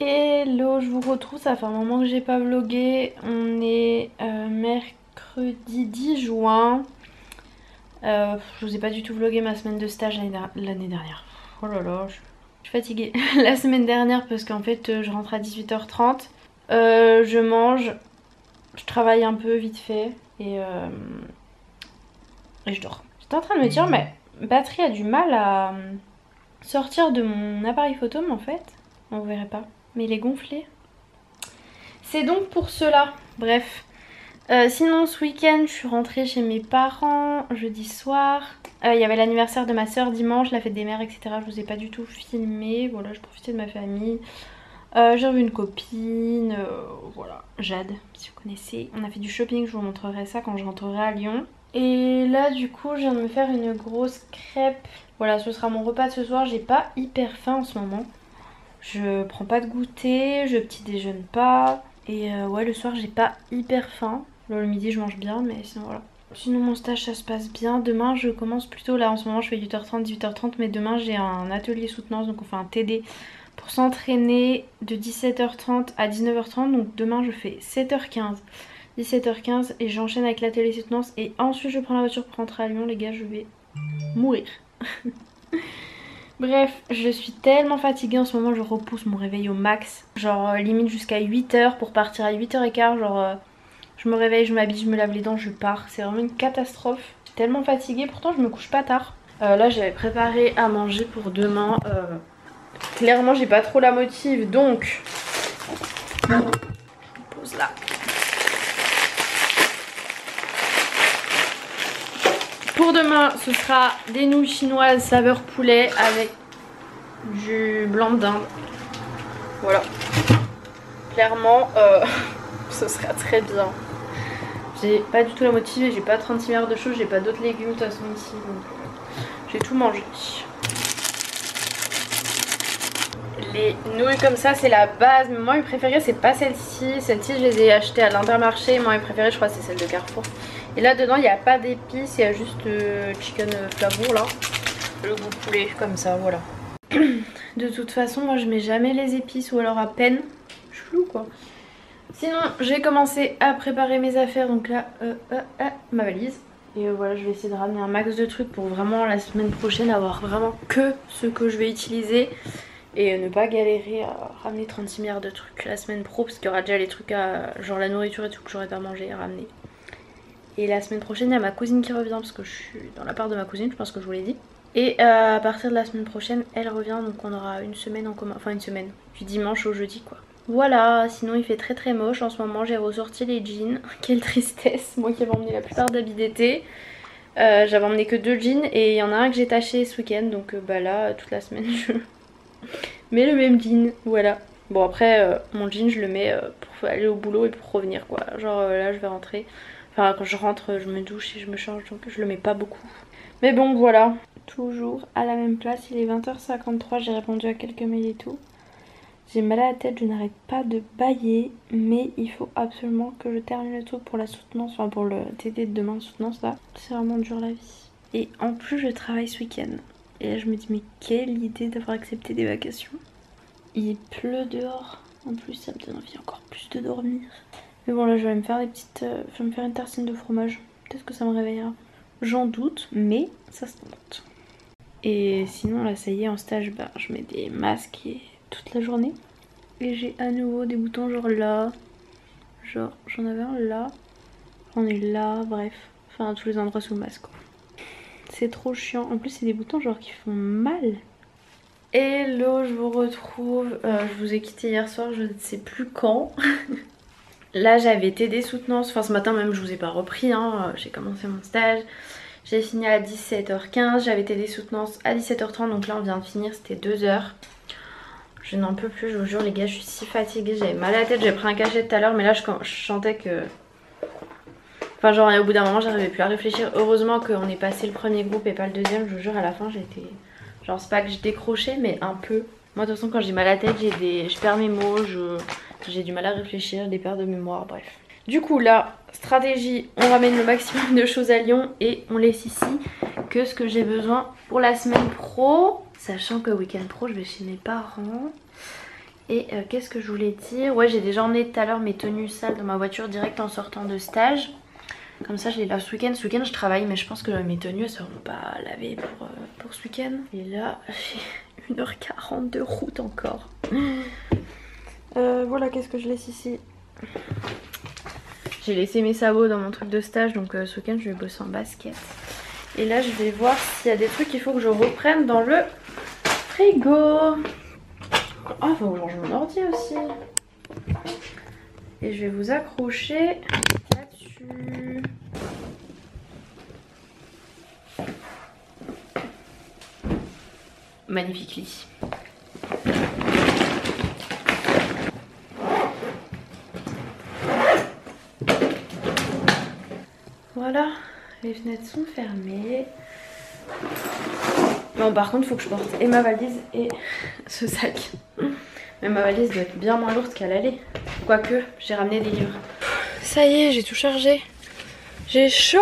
Hello, je vous retrouve, ça fait un moment que j'ai pas vlogué. On est mercredi 10 juin. Je vous ai pas du tout vlogué ma semaine de stage l'année dernière. Oh là là, je suis fatiguée. La semaine dernière parce qu'en fait je rentre à 18h30. Je mange, je travaille un peu vite fait et je dors. J'étais en train de me dire, mais batterie a du mal à sortir de mon appareil photo, mais en fait, on verrait pas. Mais il est gonflé. C'est donc pour cela. Bref. Sinon, ce week-end, je suis rentrée chez mes parents jeudi soir. Il y avait l'anniversaire de ma soeur dimanche, la fête des mères, etc. Je vous ai pas du tout filmé. Voilà, je profitais de ma famille. J'ai revu une copine. Voilà, Jade, si vous connaissez. On a fait du shopping, je vous montrerai ça quand je rentrerai à Lyon. Et là, du coup, je viens de me faire une grosse crêpe. Voilà, ce sera mon repas de ce soir. J'ai pas hyper faim en ce moment. Je prends pas de goûter, je petit déjeune pas. Et ouais, le soir, j'ai pas hyper faim. Le midi, je mange bien, mais sinon voilà. Sinon, mon stage, ça se passe bien. Demain, je commence plutôt là. En ce moment, je fais 8h30, 18h30. Mais demain, j'ai un atelier soutenance. Donc, on fait un TD pour s'entraîner de 17h30 à 19h30. Donc, demain, je fais 7h15, 17h15. Et j'enchaîne avec l'atelier soutenance. Et ensuite, je prends la voiture pour rentrer à Lyon. Les gars, je vais mourir. Bref, je suis tellement fatiguée en ce moment, je repousse mon réveil au max. Genre limite jusqu'à 8h pour partir à 8h15. Genre je me réveille, je m'habille, je me lave les dents, je pars. C'est vraiment une catastrophe. Je suis tellement fatiguée, pourtant je me couche pas tard. Là j'avais préparé à manger pour demain. Clairement j'ai pas trop la motive, donc je pose là. Pour demain, ce sera des nouilles chinoises saveur poulet avec du blanc de dinde. Voilà. Clairement, ce sera très bien. J'ai pas du tout la motive et j'ai pas 36 milliards de choses. J'ai pas d'autres légumes de toute façon ici. Donc j'ai tout mangé. Les nouilles comme ça, c'est la base. Mais moi, mes préférées, c'est pas celle-ci. Celle-ci, je les ai achetées à l'Intermarché. Moi, mes préférées, je crois, c'est celle de Carrefour. Et là, dedans, il n'y a pas d'épices. Il y a juste chicken flavor là. Le goût poulet, comme ça, voilà. De toute façon, moi, je mets jamais les épices ou alors à peine. Chelou, quoi. Sinon, j'ai commencé à préparer mes affaires. Donc là, ma valise. Et voilà, je vais essayer de ramener un max de trucs pour vraiment la semaine prochaine avoir vraiment que ce que je vais utiliser. Et ne pas galérer à ramener 36 milliards de trucs la semaine pro. Parce qu'il y aura déjà les trucs à genre la nourriture et tout que j'aurais pas mangé à ramener. Et la semaine prochaine, il y a ma cousine qui revient parce que je suis dans la part de ma cousine, je pense que je vous l'ai dit. Et à partir de la semaine prochaine, elle revient, donc on aura une semaine en commun. Enfin une semaine, du dimanche au jeudi quoi. Voilà, sinon il fait très très moche en ce moment, j'ai ressorti les jeans. Quelle tristesse, moi qui avais emmené la plupart d'habits d'été. J'avais emmené que 2 jeans et il y en a un que j'ai taché ce week-end. Donc bah là, toute la semaine je mets le même jean, voilà. Bon après, mon jean je le mets pour aller au boulot et pour revenir quoi. Genre là je vais rentrer. Enfin quand je rentre, je me douche et je me change, donc je le mets pas beaucoup. Mais bon voilà, toujours à la même place, il est 20h53, j'ai répondu à quelques mails et tout. J'ai mal à la tête, je n'arrête pas de bâiller, mais il faut absolument que je termine le truc pour la soutenance, enfin pour le TD de demain, soutenance là. C'est vraiment dur la vie. Et en plus je travaille ce week-end. Et là je me dis mais quelle idée d'avoir accepté des vacations. Il pleut dehors, en plus ça me donne envie encore plus de dormir. Mais bon là je vais me faire des petites... je vais me faire une tartine de fromage, peut-être que ça me réveillera. J'en doute, mais ça se tente. Et sinon là ça y est, en stage bah, je mets des masques et toute la journée. Et j'ai à nouveau des boutons genre là. Genre j'en avais un là. J'en ai là, bref. Enfin à tous les endroits sous le masque quoi. C'est trop chiant. En plus c'est des boutons genre qui font mal. Hello, je vous retrouve. Je vous ai quitté hier soir, je ne sais plus quand. Là j'avais TD soutenance. Enfin ce matin même je vous ai pas repris hein. J'ai commencé mon stage. J'ai fini à 17h15, j'avais TD soutenance à 17h30, donc là on vient de finir, c'était 2 heures. Je n'en peux plus, je vous jure les gars, je suis si fatiguée, j'avais mal à la tête, j'ai pris un cachet tout à l'heure, mais là je sentais que... Enfin genre au bout d'un moment j'arrivais plus à réfléchir. Heureusement qu'on est passé le premier groupe et pas le deuxième, je vous jure à la fin j'étais... Genre c'est pas que je décrochais mais un peu. Moi de toute façon quand j'ai mal à la tête, je perds mes mots, j'ai du mal à réfléchir, des pertes de mémoire, bref. Du coup là, stratégie, on ramène le maximum de choses à Lyon et on laisse ici que ce que j'ai besoin pour la semaine pro. Sachant que week-end pro je vais chez mes parents Et qu'est-ce que je voulais dire? Ouais, j'ai déjà emmené tout à l'heure mes tenues sales dans ma voiture direct en sortant de stage. Comme ça je les lave ce week-end. Ce week-end je travaille mais je pense que mes tenues elles seront pas lavées pour ce week-end. Et là j'ai 1h40 de route encore. Voilà, qu'est-ce que je laisse ici? J'ai laissé mes sabots dans mon truc de stage donc ce week-end je vais bosser en basket. Et là je vais voir s'il y a des trucs qu'il faut que je reprenne dans le frigo. Ah, faut que je range mon ordi aussi. Et je vais vous accrocher là-dessus. Magnifique lit. Voilà, les fenêtres sont fermées. Bon, par contre, il faut que je porte et ma valise et ce sac. Mais ma valise doit être bien moins lourde qu'à l'aller. Quoique, j'ai ramené des livres. Ça y est, j'ai tout chargé. J'ai chaud.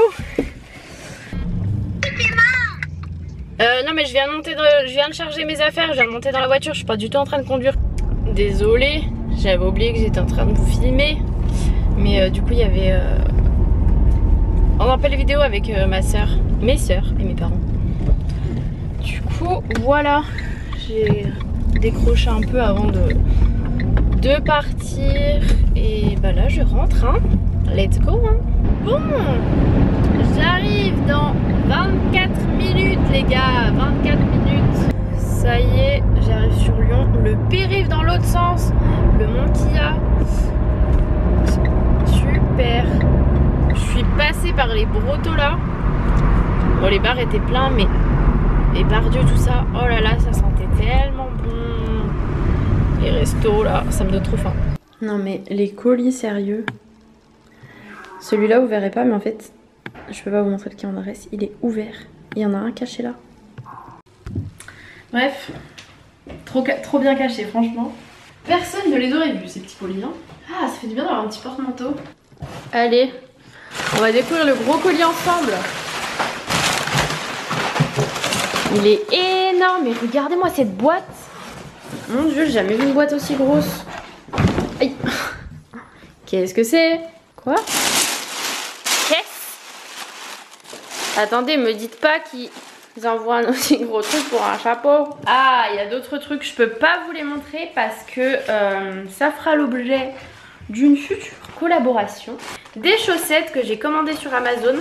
Non mais je viens de charger mes affaires, je viens de monter dans la voiture, je suis pas du tout en train de conduire. Désolée, j'avais oublié que j'étais en train de vous filmer. Mais du coup il y avait... On appelle les vidéos avec ma soeur, mes soeurs et mes parents. Du coup voilà, j'ai décroché un peu avant de partir. Et bah là je rentre hein. Let's go hein. Bon, j'arrive dans 24 minutes les gars, 24 minutes. Ça y est, j'arrive sur Lyon. Le périph' dans l'autre sens, le Mont Kia. Super. Je suis passée par les Brotteaux là. Bon les bars étaient pleins mais les Bardieu tout ça, oh là là ça sentait tellement bon. Les restos là, ça me donne trop faim. Non mais les colis sérieux. Celui-là vous verrez pas mais en fait je peux pas vous montrer le qui en reste, il est ouvert. Il y en a un caché là. Bref, trop bien caché franchement. Personne ne les aurait vus ces petits colis hein. Ah ça fait du bien d'avoir un petit porte-manteau. Allez, on va découvrir le gros colis ensemble. Il est énorme et regardez-moi cette boîte. Mon dieu, j'ai jamais vu une boîte aussi grosse. Aïe. Qu'est-ce que c'est? Quoi? Attendez, me dites pas qu'ils envoient un aussi gros truc pour un chapeau. Ah, il y a d'autres trucs, je peux pas vous les montrer parce que ça fera l'objet d'une future collaboration. Des chaussettes que j'ai commandées sur Amazon.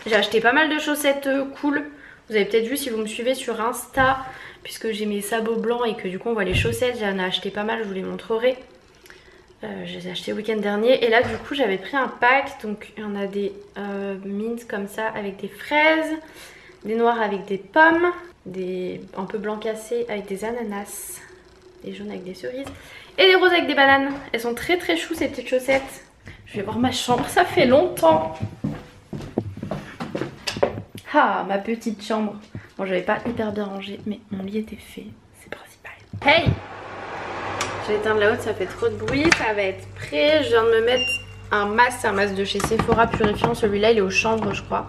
J'ai acheté pas mal de chaussettes cool. Vous avez peut-être vu si vous me suivez sur Insta, puisque j'ai mes sabots blancs et que du coup on voit les chaussettes. J'en ai acheté pas mal, je vous les montrerai. Je les ai achetés le week-end dernier. Et là du coup j'avais pris un pack. Donc il y en a des mints comme ça avec des fraises, des noirs avec des pommes, des un peu blanc cassé avec des ananas, des jaunes avec des cerises et des roses avec des bananes. Elles sont très très chou ces petites chaussettes. Je vais voir ma chambre, ça fait longtemps. Ah, ma petite chambre. Bon, j'avais pas hyper bien rangé, mais mon lit était fait, c'est principal. Hey! Je vais éteindre la haute, ça fait trop de bruit, ça va être prêt. Je viens de me mettre un masque de chez Sephora purifiant. Celui-là, il est au chanvre, je crois.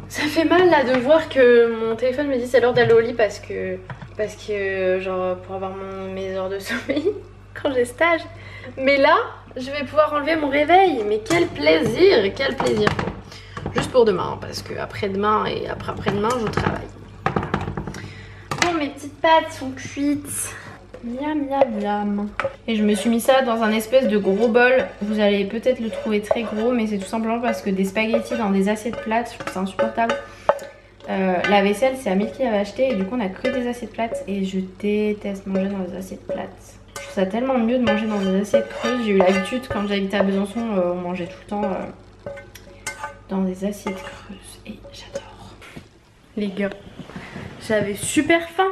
Ça fait mal là de voir que mon téléphone me dit c'est l'heure d'aller au lit parce que genre pour avoir mes heures de sommeil quand j'ai stage. Mais là, je vais pouvoir enlever mon réveil. Mais quel plaisir, quel plaisir. Juste pour demain, parce que après-demain et après-demain, je travaille. Bon, mes petites pâtes sont cuites. Miam, miam, miam. Et je me suis mis ça dans un espèce de gros bol. Vous allez peut-être le trouver très gros, mais c'est tout simplement parce que des spaghettis dans des assiettes plates, je trouve ça insupportable. La vaisselle, c'est Amélie qui l'avait acheté et du coup, on a que des assiettes plates. Et je déteste manger dans des assiettes plates. Je trouve ça tellement mieux de manger dans des assiettes creuses. J'ai eu l'habitude, quand j'habitais à Besançon, on mangeait tout le temps dans des assiettes creuses. Et j'adore. Les gars, j'avais super faim.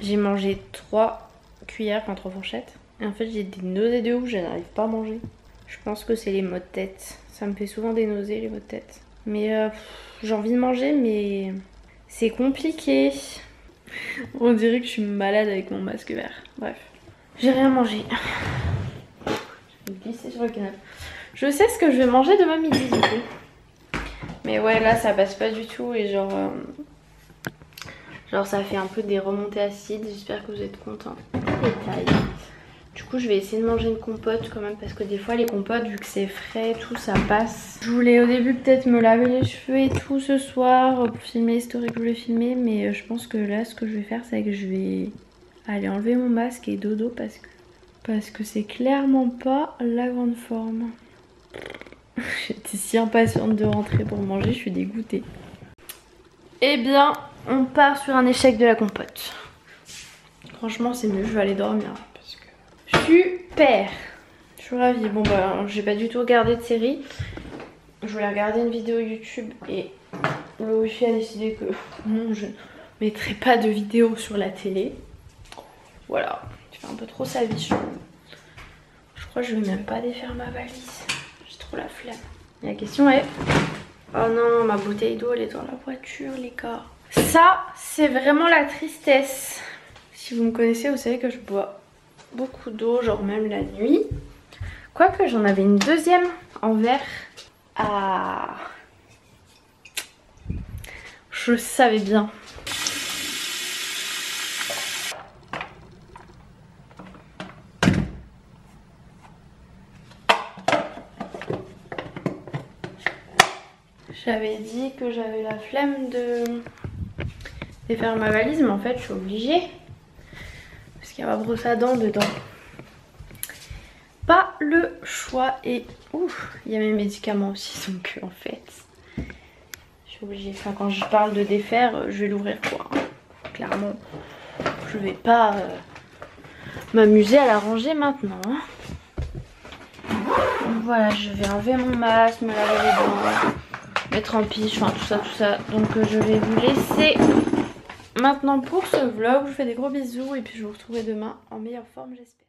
J'ai mangé 3 cuillères, enfin 3 fourchettes. Et en fait j'ai des nausées de ouf, je n'arrive pas à manger. Je pense que c'est les maux de tête. Ça me fait souvent des nausées les maux de tête. Mais j'ai envie de manger mais c'est compliqué. On dirait que je suis malade avec mon masque vert. Bref. J'ai rien mangé. Je vais glisser sur le canapé. Je sais ce que je vais manger demain midi du coup. Mais ouais là ça passe pas du tout et genre... Genre ça fait un peu des remontées acides, j'espère que vous êtes contents. Détail. Du coup je vais essayer de manger une compote quand même parce que des fois les compotes vu que c'est frais et tout ça passe. Je voulais au début peut-être me laver les cheveux et tout ce soir pour filmer les stories que je voulais filmer, mais je pense que là ce que je vais faire c'est que je vais aller enlever mon masque et dodo parce que c'est clairement pas la grande forme. J'étais si impatiente de rentrer pour manger, je suis dégoûtée. Eh bien on part sur un échec de la compote. Franchement c'est mieux, je vais aller dormir. Super! Je suis ravie. Bon bah j'ai pas du tout regardé de série. Je voulais regarder une vidéo YouTube et le wifi a décidé que non, je ne mettrai pas de vidéo sur la télé. Voilà, il fait un peu trop sa vie je trouve. Je crois que je vais même pas défaire ma valise. J'ai trop la flemme. Et la question est... Oh non, ma bouteille d'eau elle est dans la voiture les gars. Ça c'est vraiment la tristesse. Si vous me connaissez vous savez que je bois beaucoup d'eau, genre même la nuit. Quoique j'en avais une deuxième en verre. Ah, je le savais bien. J'avais dit que j'avais la flemme de faire ma valise, mais en fait je suis obligée. Parce qu'il y a ma brosse à dents dedans. Pas le choix. Et ouf, il y a mes médicaments aussi, donc en fait je suis obligée. Enfin quand je parle de défaire, je vais l'ouvrir quoi. Clairement je vais pas m'amuser à la ranger maintenant. Donc voilà, je vais enlever mon masque, me laver les dents, mettre en piche, enfin tout ça. Donc je vais vous laisser maintenant pour ce vlog. Je vous fais des gros bisous et puis je vous retrouverai demain en meilleure forme j'espère.